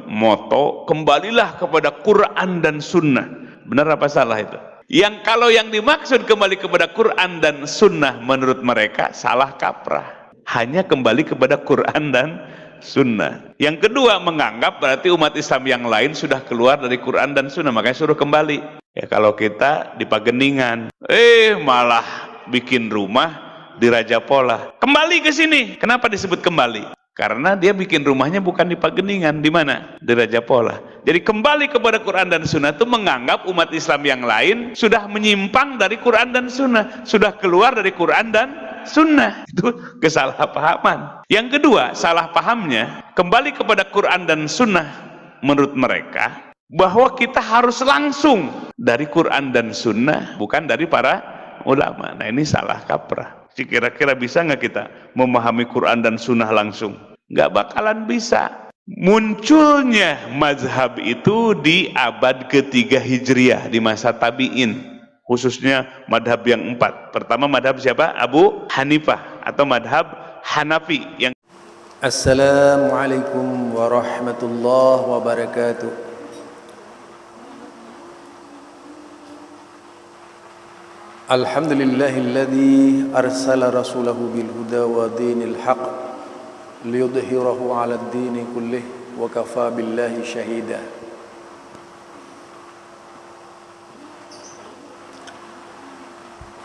moto kembalilah kepada Quran dan Sunnah. Benar apa salah itu? Kalau yang dimaksud kembali kepada Quran dan Sunnah menurut mereka salah kaprah. Hanya kembali kepada Quran dan Sunnah. Yang kedua, menganggap berarti umat Islam yang lain sudah keluar dari Quran dan Sunnah, makanya suruh kembali. Ya kalau kita di Pageningan, malah bikin rumah di Raja Polah. Kembali ke sini. Kenapa disebut kembali? Karena dia bikin rumahnya bukan di Pageningan, di mana? Di Raja Polah. Jadi kembali kepada Quran dan Sunnah itu menganggap umat Islam yang lain sudah menyimpang dari Quran dan Sunnah, sudah keluar dari Quran dan Sunnah. Itu kesalahpahaman. Yang kedua, salah pahamnya kembali kepada Quran dan Sunnah menurut mereka bahwa kita harus langsung dari Quran dan Sunnah, bukan dari para ulama. Nah ini salah kaprah. Kira-kira bisa nggak kita memahami Quran dan Sunnah langsung? Nggak bakalan bisa. Munculnya mazhab itu di abad ketiga Hijriah, di masa tabi'in, khususnya madhab yang 4. Pertama madhab siapa? Abu Hanifah atau madhab Hanafi. Assalamualaikum warahmatullahi wabarakatuh. Alhamdulillahilladzi arsala rasulahu bil huda wa dinil haq liyudhhirahu 'ala ad-dini kullih wa kafa billahi shahida.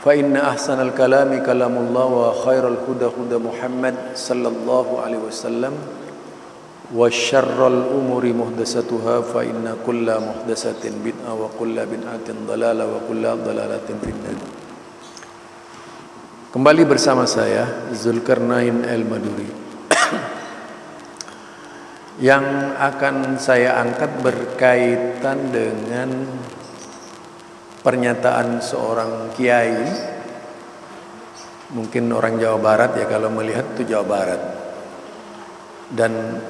Fa inna ahsanal kalami kalamullah wa khairal huda huda Muhammad sallallahu alaihi wasallam wa syarral umuri muhdatsatuha fa inna kulla muhdatsatin bid'ah wa kulla bid'atin dhalalah wa kulla dhalalatin finnar. Kembali bersama saya Zulkarnain Al-Maduri. Yang akan saya angkat berkaitan dengan pernyataan seorang kiai, mungkin orang Jawa Barat ya, kalau melihat itu Jawa Barat, dan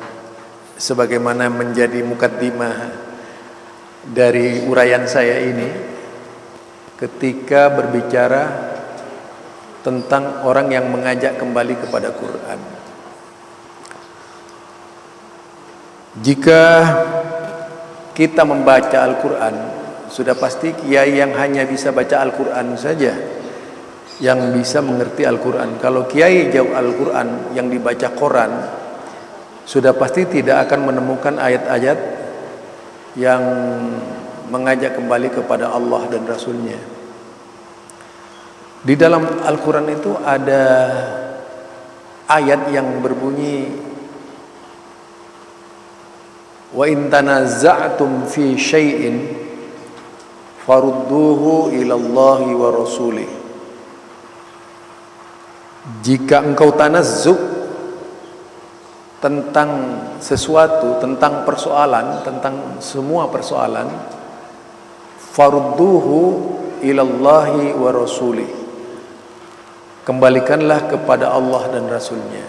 sebagaimana menjadi mukaddimah dari uraian saya ini ketika berbicara tentang orang yang mengajak kembali kepada Quran. Jika kita membaca Al-Quran, sudah pasti kiai yang hanya bisa baca Al-Quran saja yang bisa mengerti Al-Quran. Kalau kiai jauh Al-Quran yang dibaca Quran, sudah pasti tidak akan menemukan ayat-ayat yang mengajak kembali kepada Allah dan Rasulnya. Di dalam Al-Quran itu ada ayat yang berbunyi, wa in tanaza'tum fi syai'in farudduhu ilallahi wa rasulih. Jika engkau tanazzu' tentang sesuatu, tentang persoalan, tentang semua persoalan, farudduhu ilallahi wa rasulih, kembalikanlah kepada Allah dan Rasulnya.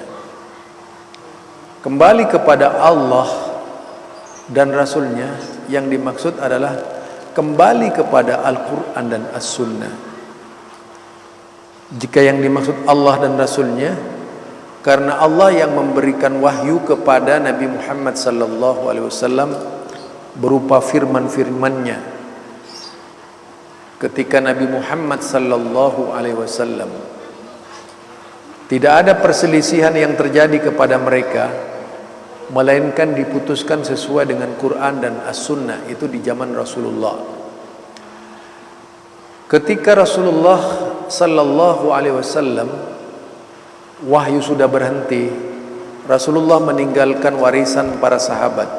Kembali kepada Allah dan Rasulnya yang dimaksud adalah kembali kepada Al-Quran dan As-Sunnah. Jika yang dimaksud Allah dan Rasulnya, karena Allah yang memberikan wahyu kepada Nabi Muhammad sallallahu alaihi wasallam berupa firman-firman-Nya. Ketika Nabi Muhammad sallallahu alaihi wasallam, tidak ada perselisihan yang terjadi kepada mereka, melainkan diputuskan sesuai dengan Quran dan As-Sunnah. Itu di zaman Rasulullah. Ketika Rasulullah sallallahu alaihi wasallam wahyu sudah berhenti, Rasulullah meninggalkan warisan para sahabat,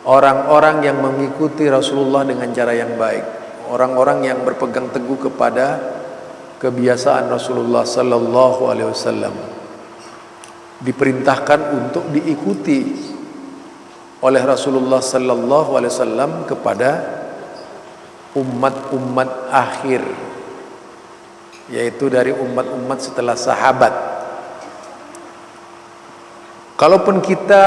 orang-orang yang mengikuti Rasulullah dengan cara yang baik, orang-orang yang berpegang teguh kepada kebiasaan Rasulullah sallallahu alaihi wasallam, diperintahkan untuk diikuti oleh Rasulullah sallallahu alaihi wasallam kepada umat-umat akhir, yaitu dari umat-umat setelah sahabat. Kalaupun kita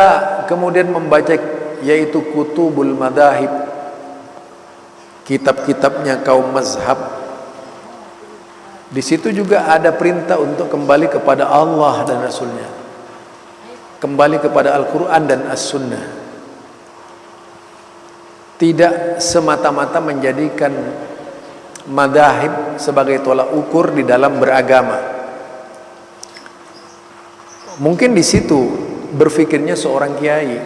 kemudian membaca yaitu kutubul madahib, kitab-kitabnya kaum mazhab, di situ juga ada perintah untuk kembali kepada Allah dan Rasulnya, kembali kepada Al-Quran dan As-Sunnah. tidak semata-mata menjadikan madzhab sebagai tolak ukur di dalam beragama. Mungkin di situ berpikirnya seorang kiai.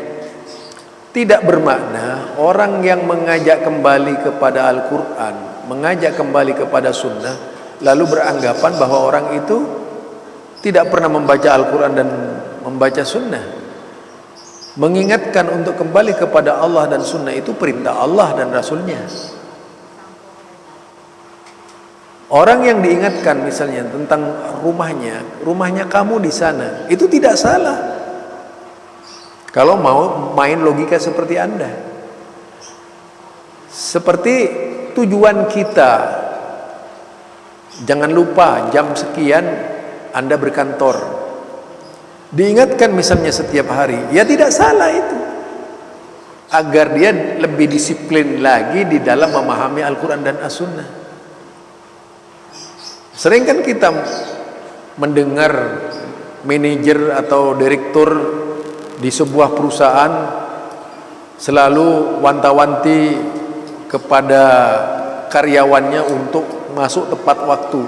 Tidak bermakna orang yang mengajak kembali kepada Al-Quran, mengajak kembali kepada Sunnah, lalu beranggapan bahwa orang itu tidak pernah membaca Al-Quran dan membaca Sunnah. Mengingatkan untuk kembali kepada Allah dan Sunnah itu perintah Allah dan Rasulnya. Orang yang diingatkan misalnya tentang rumahnya kamu di sana, itu tidak salah. Kalau mau main logika seperti Anda. Seperti tujuan kita. Jangan lupa jam sekian Anda berkantor. Diingatkan misalnya setiap hari, ya tidak salah itu. Agar dia lebih disiplin lagi di dalam memahami Al-Quran dan As-Sunnah. Sering kan kita mendengar manajer atau direktur di sebuah perusahaan selalu wanti-wanti kepada karyawannya untuk masuk tepat waktu.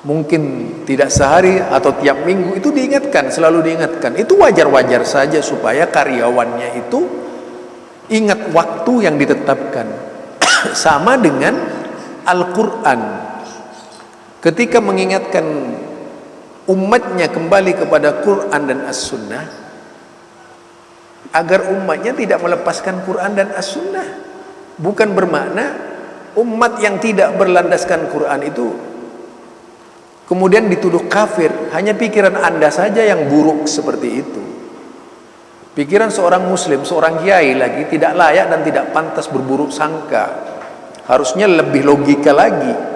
Mungkin tidak sehari atau tiap minggu, itu diingatkan, selalu diingatkan. Itu wajar-wajar saja supaya karyawannya itu ingat waktu yang ditetapkan. Sama dengan Al-Quran. Ketika mengingatkan umatnya kembali kepada Quran dan As-Sunnah, agar umatnya tidak melepaskan Quran dan As-Sunnah. Bukan bermakna umat yang tidak berlandaskan Quran itu kemudian dituduh kafir. Hanya pikiran Anda saja yang buruk seperti itu. Pikiran seorang muslim, seorang kiai lagi tidak layak dan tidak pantas berburuk sangka. Harusnya lebih logika lagi.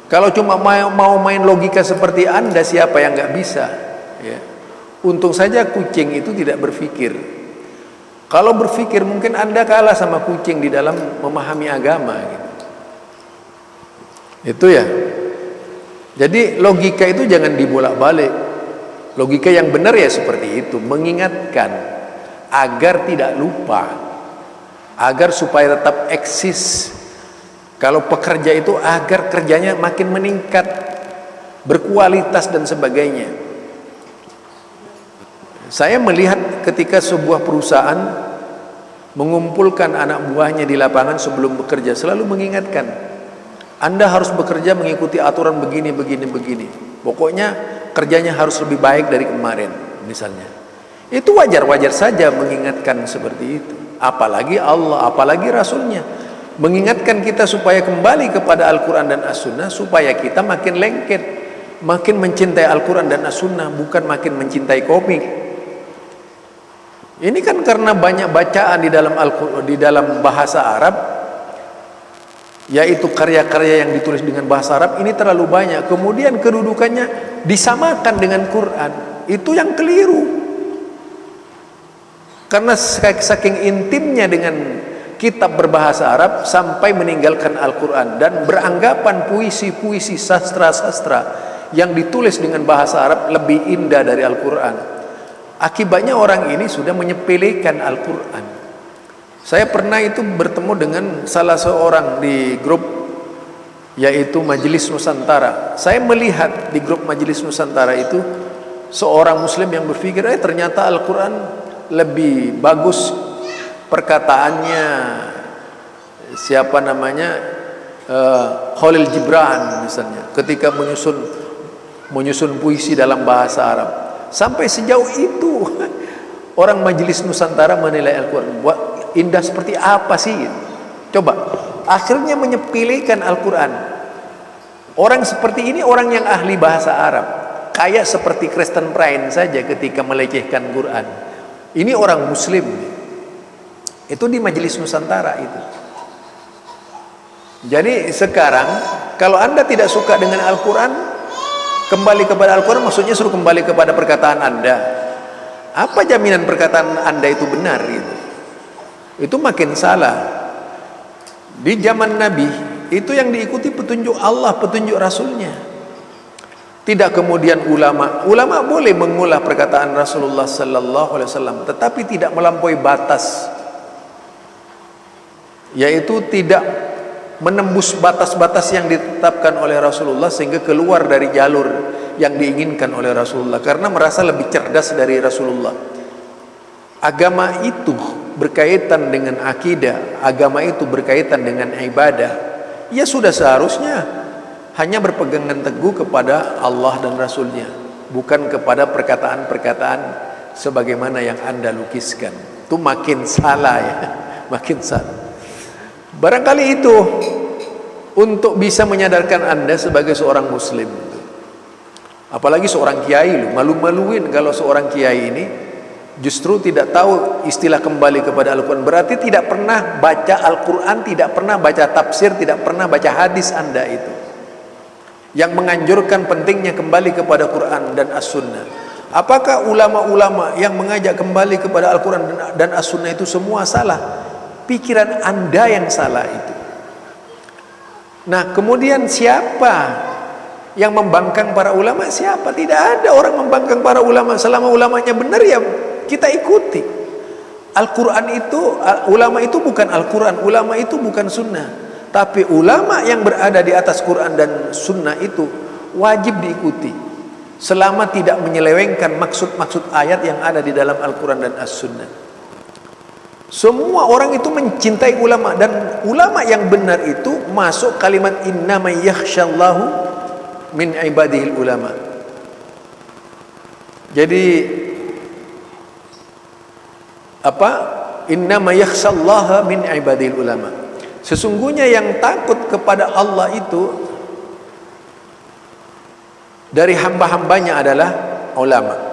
Kalau cuma mau main logika seperti Anda, siapa yang nggak bisa? Ya. Untung saja kucing itu tidak berpikir. Kalau berpikir mungkin Anda kalah sama kucing di dalam memahami agama gitu. Itu ya. Jadi logika itu jangan dibolak-balik. Logika yang benar ya seperti itu, mengingatkan agar tidak lupa, agar supaya tetap eksis. Kalau pekerja itu agar kerjanya makin meningkat, berkualitas dan sebagainya. Saya melihat ketika sebuah perusahaan mengumpulkan anak buahnya di lapangan sebelum bekerja, selalu mengingatkan, Anda harus bekerja mengikuti aturan begini. Pokoknya kerjanya harus lebih baik dari kemarin, misalnya. Itu wajar-wajar saja mengingatkan seperti itu. Apalagi Allah, apalagi Rasulnya mengingatkan kita supaya kembali kepada Al-Quran dan As-Sunnah, supaya kita makin lengket, makin mencintai Al-Quran dan As-Sunnah, bukan makin mencintai komik. Ini kan karena banyak bacaan di dalam bahasa Arab, yaitu karya-karya yang ditulis dengan bahasa Arab ini terlalu banyak. Kemudian kedudukannya disamakan dengan Quran. Itu yang keliru. Karena saking intimnya dengan kitab berbahasa Arab sampai meninggalkan Al-Quran dan beranggapan puisi-puisi sastra-sastra yang ditulis dengan bahasa Arab lebih indah dari Al-Quran. Akibatnya orang ini sudah menyepelekan Al-Quran. Saya pernah itu bertemu dengan salah seorang di grup, yaitu Majelis Nusantara. Saya melihat di grup Majelis Nusantara itu seorang muslim yang berpikir, ternyata Al-Quran lebih bagus perkataannya siapa namanya, Khalil Gibran misalnya, ketika menyusun puisi dalam bahasa Arab. Sampai sejauh itu orang Majelis Nusantara menilai Al-Quran. Indah seperti apa sih? Coba, akhirnya menyepelekan Al-Quran. Orang seperti ini orang yang ahli bahasa Arab, kayak seperti Kristen Prince saja ketika melecehkan Quran. Ini orang muslim. Itu di Majelis Nusantara itu. Jadi sekarang kalau Anda tidak suka dengan Al-Quran, kembali kepada Al-Quran maksudnya suruh kembali kepada perkataan Anda. Apa jaminan perkataan Anda itu benar gitu? Itu makin salah. Di zaman Nabi itu yang diikuti petunjuk Allah, petunjuk Rasulnya. Tidak kemudian ulama boleh mengulah perkataan Rasulullah sallallahu alaihi wasallam, tetapi tidak melampaui batas. yaitu tidak menembus batas-batas yang ditetapkan oleh Rasulullah sehingga keluar dari jalur yang diinginkan oleh Rasulullah karena merasa lebih cerdas dari Rasulullah. Agama itu berkaitan dengan akidah, agama itu berkaitan dengan ibadah. Ya sudah seharusnya hanya berpegangan teguh kepada Allah dan Rasulnya, bukan kepada perkataan-perkataan sebagaimana yang Anda lukiskan. Itu makin salah ya, makin salah. Barangkali itu untuk bisa menyadarkan Anda sebagai seorang muslim. Apalagi seorang kiai loh, malu-maluin kalau seorang kiai ini justru tidak tahu istilah kembali kepada Al-Quran. Berarti tidak pernah baca Al-Quran, tidak pernah baca tafsir, tidak pernah baca hadis Anda itu, yang menganjurkan pentingnya kembali kepada Quran dan As-Sunnah. Apakah ulama-ulama yang mengajak kembali kepada Al-Quran dan As-Sunnah itu semua salah? Pikiran Anda yang salah itu. Nah, kemudian siapa yang membangkang para ulama? Siapa? Tidak ada orang membangkang para ulama. Selama ulamanya benar ya kita ikuti. Al-Quran itu, ulama itu bukan Al-Quran, ulama itu bukan Sunnah. Tapi ulama yang berada di atas Quran dan Sunnah itu wajib diikuti, selama tidak menyelewengkan maksud-maksud ayat yang ada di dalam Al-Quran dan As-Sunnah. Semua orang itu mencintai ulama, dan ulama yang benar itu masuk kalimat innama yakhshallahu min ibadihil ulama. Jadi apa? Innama yakhshallaha min ibadihil ulama. Sesungguhnya yang takut kepada Allah itu dari hamba-hambanya adalah ulama.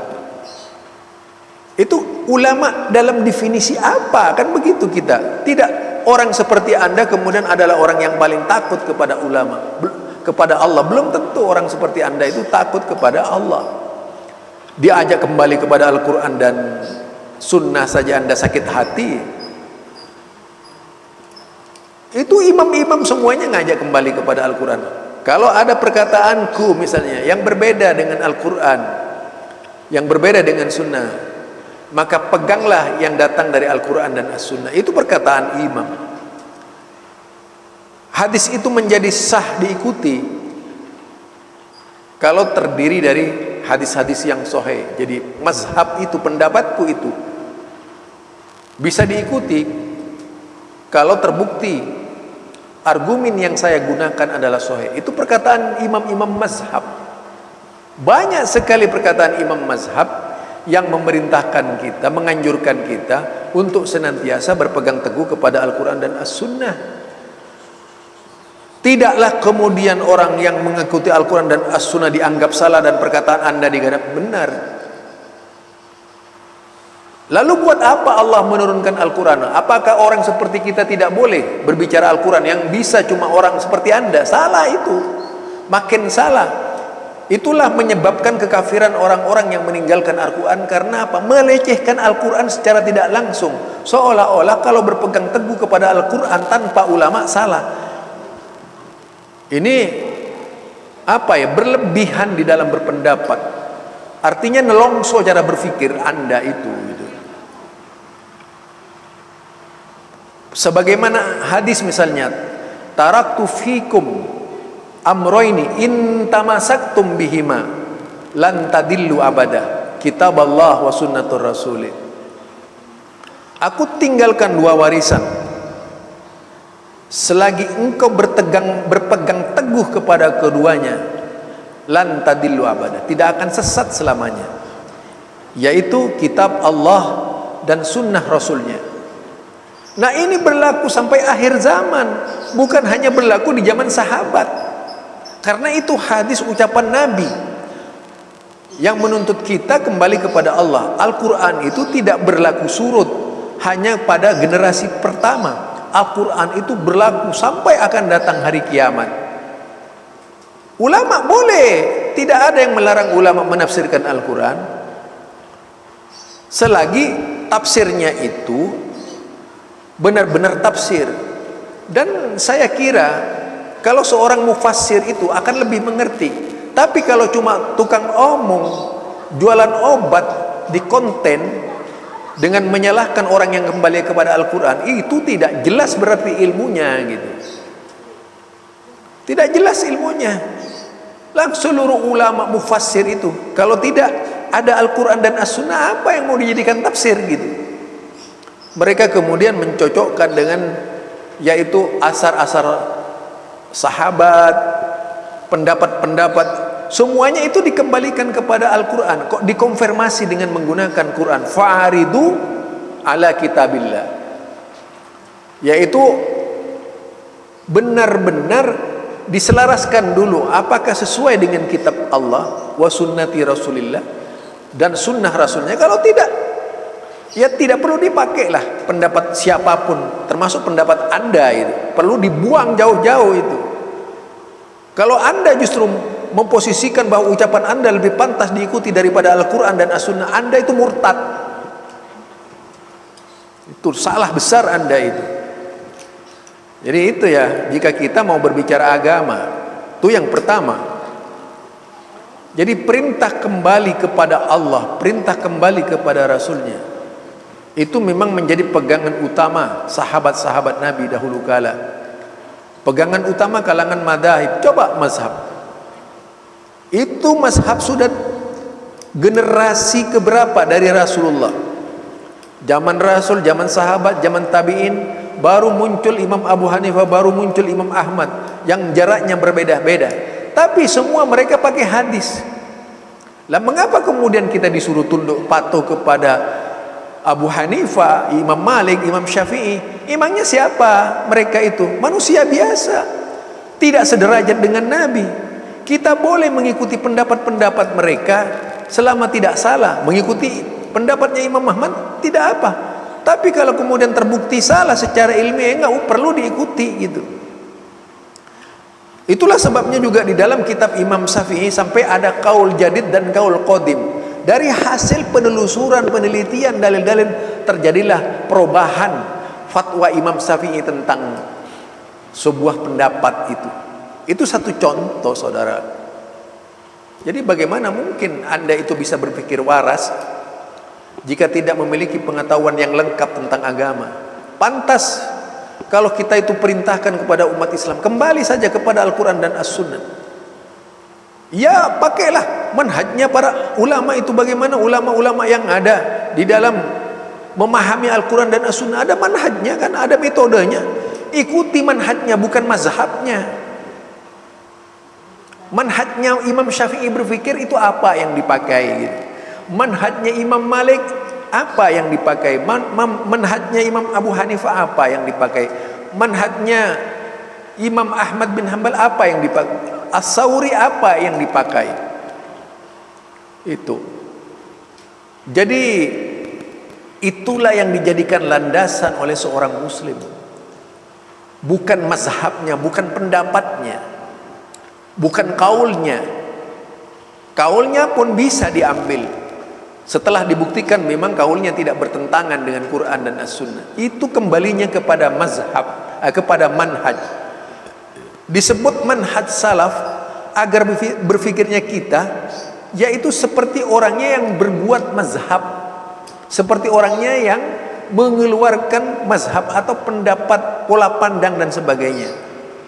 Itu ulama dalam definisi apa? Kan begitu kita. Tidak orang seperti Anda kemudian adalah orang yang paling takut kepada ulama, kepada Allah. Belum tentu orang seperti Anda itu takut kepada Allah. Diajak kembali kepada Al-Quran dan Sunnah saja Anda sakit hati. Itu imam-imam semuanya ngajak kembali kepada Al-Quran. Kalau ada perkataanku misalnya yang berbeda dengan Al-Quran, yang berbeda dengan Sunnah, maka peganglah yang datang dari Al-Quran dan As-Sunnah. Itu perkataan imam. Hadis itu menjadi sah diikuti kalau terdiri dari hadis-hadis yang sahih. Jadi mazhab itu, pendapatku itu bisa diikuti kalau terbukti argumen yang saya gunakan adalah sahih. Itu perkataan imam-imam mazhab. Banyak sekali perkataan imam mazhab yang memerintahkan kita, menganjurkan kita untuk senantiasa berpegang teguh kepada Al-Quran dan As-Sunnah. Tidaklah kemudian orang yang mengikuti Al-Quran dan As-Sunnah dianggap salah dan perkataan Anda dianggap benar. Lalu buat apa Allah menurunkan Al-Quran? Apakah orang seperti kita tidak boleh berbicara Al-Quran? Yang bisa cuma orang seperti Anda? Salah itu, makin salah. Itulah menyebabkan kekafiran orang-orang yang meninggalkan Al-Quran. Karena apa? Melecehkan Al-Quran secara tidak langsung, seolah-olah kalau berpegang teguh kepada Al-Quran tanpa ulama salah. Ini apa ya? Berlebihan di dalam berpendapat. Artinya nelongso cara berpikir Anda itu gitu. Sebagaimana hadis misalnya, taraktu fikum amroini in tamasaktum bihima lan tadillu abada, kitab Allah wa sunnatur rasul. Aku tinggalkan dua warisan, selagi engkau berpegang teguh kepada keduanya, lan tadillu abada, tidak akan sesat selamanya, yaitu kitab Allah dan sunnah rasulnya. Nah, ini berlaku sampai akhir zaman, bukan hanya berlaku di zaman sahabat. Karena itu hadis ucapan Nabi yang menuntut kita kembali kepada Allah. Al-Quran itu tidak berlaku surut hanya pada generasi pertama. Al-Quran itu berlaku sampai akan datang hari kiamat. Ulama boleh, tidak ada yang melarang ulama menafsirkan Al-Quran selagi tafsirnya itu benar-benar tafsir. Dan saya kira kalau seorang mufassir itu akan lebih mengerti. Tapi kalau cuma tukang omong, jualan obat di konten, dengan menyalahkan orang yang kembali kepada Al-Quran, itu tidak jelas berarti ilmunya gitu. Tidak jelas ilmunya. Langsung seluruh ulama mufassir itu, kalau tidak ada Al-Quran dan As-Sunnah, apa yang mau dijadikan tafsir gitu. Mereka kemudian mencocokkan dengan yaitu asar-asar sahabat, pendapat-pendapat, semuanya itu dikembalikan kepada Al-Quran. Kok dikonfirmasi dengan menggunakan Quran? Fa'aridu ala kitabillah, yaitu benar-benar diselaraskan dulu apakah sesuai dengan kitab Allah wa sunnati Rasulillah dan sunnah Rasulnya. Kalau tidak, ya tidak perlu dipakai lah pendapat siapapun, termasuk pendapat Anda itu perlu dibuang jauh-jauh itu. Kalau Anda justru memposisikan bahwa ucapan Anda lebih pantas diikuti daripada Al-Quran dan As-Sunnah, Anda itu murtad. Itu salah besar Anda itu. Jadi itu ya, jika kita mau berbicara agama, itu yang pertama. Jadi perintah kembali kepada Allah, perintah kembali kepada Rasulnya, itu memang menjadi pegangan utama sahabat-sahabat Nabi dahulu kala. Pegangan utama kalangan madhab. Coba mazhab. Itu mazhab sudah generasi keberapa dari Rasulullah? Zaman Rasul, zaman sahabat, zaman tabi'in, baru muncul Imam Abu Hanifah, baru muncul Imam Ahmad yang jaraknya berbeda-beda. Tapi semua mereka pakai hadis. Lah mengapa kemudian kita disuruh tunduk patuh kepada Abu Hanifah, Imam Malik, Imam Syafi'i? Imamnya siapa? Mereka itu manusia biasa, tidak sederajat dengan Nabi. Kita boleh mengikuti pendapat-pendapat mereka selama tidak salah. Mengikuti pendapatnya Imam Ahmad tidak apa. Tapi kalau kemudian terbukti salah secara ilmiah, enggak perlu diikuti gitu. Itulah sebabnya juga di dalam kitab Imam Syafi'i sampai ada kaul jadid dan kaul qadim. Dari hasil penelusuran, penelitian, dalil-dalil, terjadilah perubahan fatwa Imam Syafi'i tentang sebuah pendapat itu. Itu satu contoh, saudara. Jadi bagaimana mungkin Anda itu bisa berpikir waras jika tidak memiliki pengetahuan yang lengkap tentang agama? Pantas kalau kita itu perintahkan kepada umat Islam, kembali saja kepada Al-Quran dan As-Sunnah. Ya, pakailah manhajnya para ulama itu. Bagaimana ulama-ulama yang ada di dalam memahami Al-Quran dan As-Sunnah, ada manhajnya kan, ada metodenya. Ikuti manhajnya, bukan mazhabnya. Manhajnya Imam Syafi'i berpikir itu apa yang dipakai gitu. Manhajnya Imam Malik apa yang dipakai? Manhajnya Imam Abu Hanifah apa yang dipakai? Manhajnya Imam Ahmad bin Hanbal apa yang dipakai? As-Sawri apa yang dipakai? Itu. Jadi itulah yang dijadikan landasan oleh seorang muslim. Bukan mazhabnya, bukan pendapatnya, bukan kaulnya. Kaulnya pun bisa diambil setelah dibuktikan memang kaulnya tidak bertentangan dengan Quran dan As-Sunnah. Itu kembalinya kepada mazhab, kepada manhaj. Disebut manhaj salaf agar berfikirnya kita yaitu seperti orangnya yang berbuat mazhab, seperti orangnya yang mengeluarkan mazhab atau pendapat, pola pandang dan sebagainya.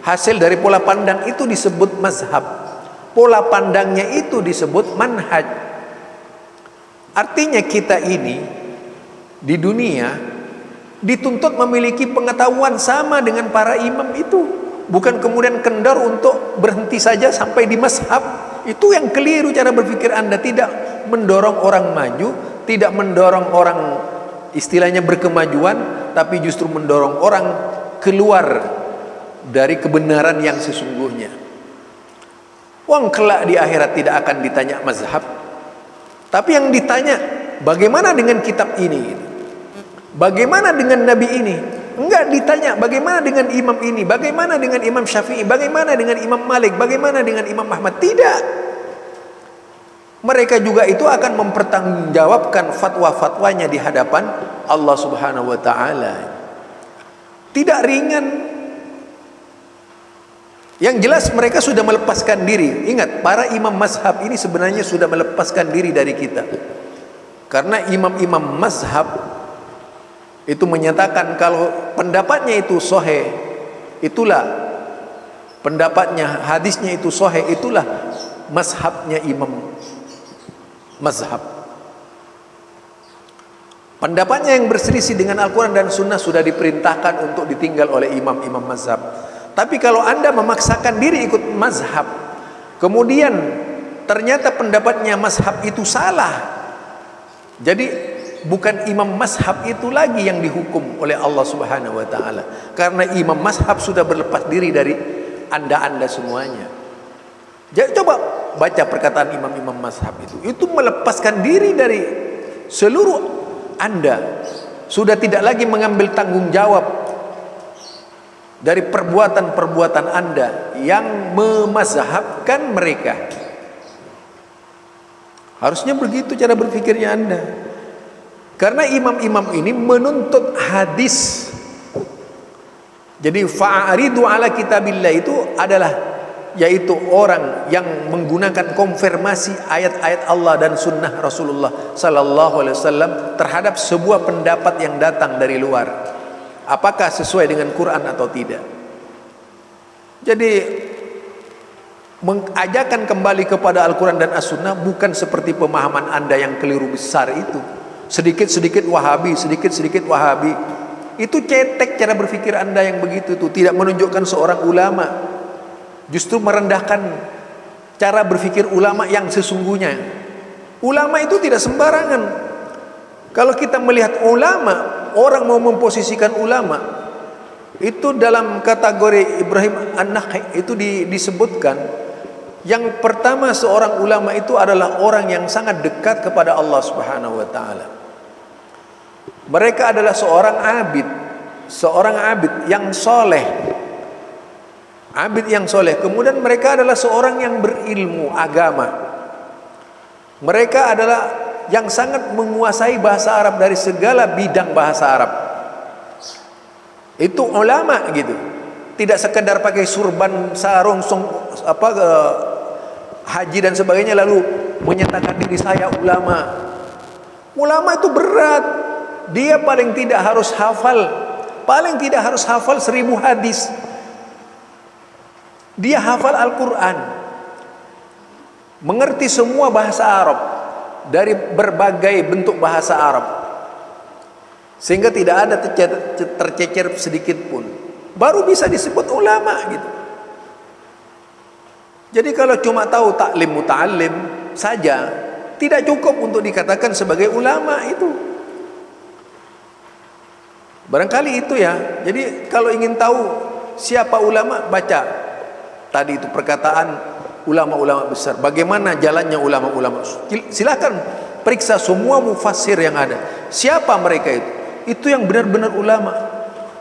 Hasil dari pola pandang itu disebut mazhab, pola pandangnya itu disebut manhaj. Artinya kita ini di dunia dituntut memiliki pengetahuan sama dengan para imam itu. Bukan kemudian kendor untuk berhenti saja sampai di mazhab. Itu yang keliru cara berpikir Anda. Tidak mendorong orang maju, tidak mendorong orang istilahnya berkemajuan, tapi justru mendorong orang keluar dari kebenaran yang sesungguhnya. Wong kelak di akhirat tidak akan ditanya mazhab, tapi yang ditanya bagaimana dengan kitab ini, bagaimana dengan nabi ini. Enggak ditanya bagaimana dengan imam ini, bagaimana dengan Imam Syafi'i, bagaimana dengan Imam Malik, bagaimana dengan Imam Ahmad. Tidak. Mereka juga itu akan mempertanggungjawabkan fatwa-fatwanya di hadapan Allah Subhanahu wa taala. Tidak ringan. Yang jelas mereka sudah melepaskan diri. Ingat, para imam mazhab ini sebenarnya sudah melepaskan diri dari kita. Karena imam-imam mazhab itu menyatakan kalau pendapatnya itu sahih, itulah pendapatnya, hadisnya itu sahih, itulah mazhabnya imam mazhab. Pendapatnya yang berselisih dengan Al-Quran dan Sunnah sudah diperintahkan untuk ditinggal oleh imam-imam mazhab. Tapi kalau Anda memaksakan diri ikut mazhab, kemudian ternyata pendapatnya mazhab itu salah, jadi bukan imam mazhab itu lagi yang dihukum oleh Allah Subhanahu wa ta'ala, karena imam mazhab sudah berlepas diri dari anda semuanya. Jadi coba baca perkataan imam-imam mazhab itu melepaskan diri dari seluruh anda, sudah tidak lagi mengambil tanggung jawab dari perbuatan-perbuatan anda yang memazhabkan mereka. Harusnya begitu cara berpikirnya anda, karena imam-imam ini menuntut hadis. Jadi fa'aridu ala kitabillah itu adalah yaitu orang yang menggunakan konfirmasi ayat-ayat Allah dan sunnah Rasulullah sallallahu alaihi wasallam terhadap sebuah pendapat yang datang dari luar, apakah sesuai dengan Quran atau tidak. Jadi mengajarkan kembali kepada Al-Quran dan As-Sunnah bukan seperti pemahaman anda yang keliru besar itu. Sedikit-sedikit Wahabi, sedikit-sedikit Wahabi. Itu cetek cara berpikir anda yang begitu tuh, tidak menunjukkan seorang ulama, justru merendahkan cara berpikir ulama yang sesungguhnya. Ulama itu tidak sembarangan. Kalau kita melihat ulama, orang mau memposisikan ulama itu dalam kategori Ibrahim An-Nakha'i itu disebutkan yang pertama, seorang ulama itu adalah orang yang sangat dekat kepada Allah Subhanahu wa ta'ala. Mereka adalah seorang abid yang soleh, abid yang soleh. Kemudian mereka adalah seorang yang berilmu agama. Mereka adalah yang sangat menguasai bahasa Arab dari segala bidang bahasa Arab. Itu ulama gitu. Tidak sekedar pakai surban, sarung, haji dan sebagainya lalu menyatakan diri saya ulama. Ulama itu berat. Dia paling tidak harus hafal 1000 hadis. Dia hafal Al-Quran, mengerti semua bahasa Arab dari berbagai bentuk bahasa Arab, sehingga tidak ada tercecer sedikit pun, baru bisa disebut ulama gitu. Jadi kalau cuma tahu taklim muta'allim saja tidak cukup untuk dikatakan sebagai ulama itu. Barangkali itu ya. Jadi kalau ingin tahu siapa ulama, baca tadi itu perkataan ulama-ulama besar. Bagaimana jalannya ulama-ulama? Silakan periksa semua mufassir yang ada. Siapa mereka itu? Itu yang benar-benar ulama.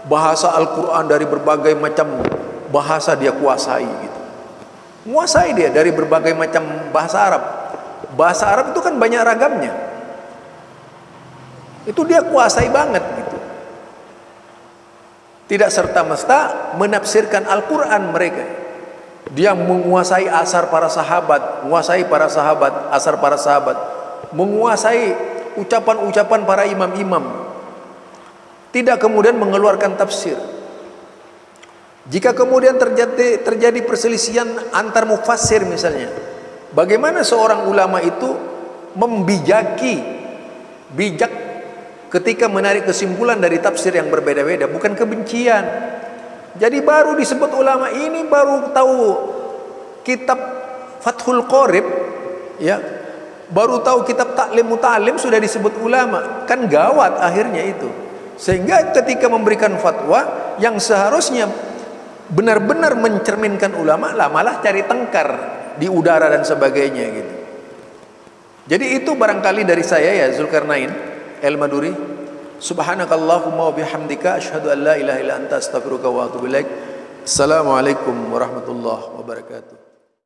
Bahasa Al-Quran dari berbagai macam bahasa dia kuasai gitu. Menguasai dia dari berbagai macam bahasa Arab. Bahasa Arab itu kan banyak ragamnya. Itu dia kuasai banget gitu. Tidak serta-merta menafsirkan Al-Quran mereka. Dia menguasai asar para sahabat, menguasai para sahabat, asar para sahabat, menguasai ucapan-ucapan para imam-imam. Tidak kemudian mengeluarkan tafsir. Jika kemudian terjadi perselisihan antar mufassir misalnya, bagaimana seorang ulama itu bijak ketika menarik kesimpulan dari tafsir yang berbeda-beda, bukan kebencian. Jadi baru disebut ulama ini, baru tahu kitab Fathul Qorib ya, baru tahu kitab Taklim Muta'alim sudah disebut ulama. Kan gawat akhirnya itu. Sehingga ketika memberikan fatwa yang seharusnya benar-benar mencerminkan ulama, lah malah cari tengkar di udara dan sebagainya gitu. Jadi itu barangkali dari saya ya, Zulkarnain El-Maduri. Subhanakallahumma wa bihamdika asyhadu an la ilaha illa anta astaghfiruka wa atubu ilaik. Assalamualaikum warahmatullahi wabarakatuh.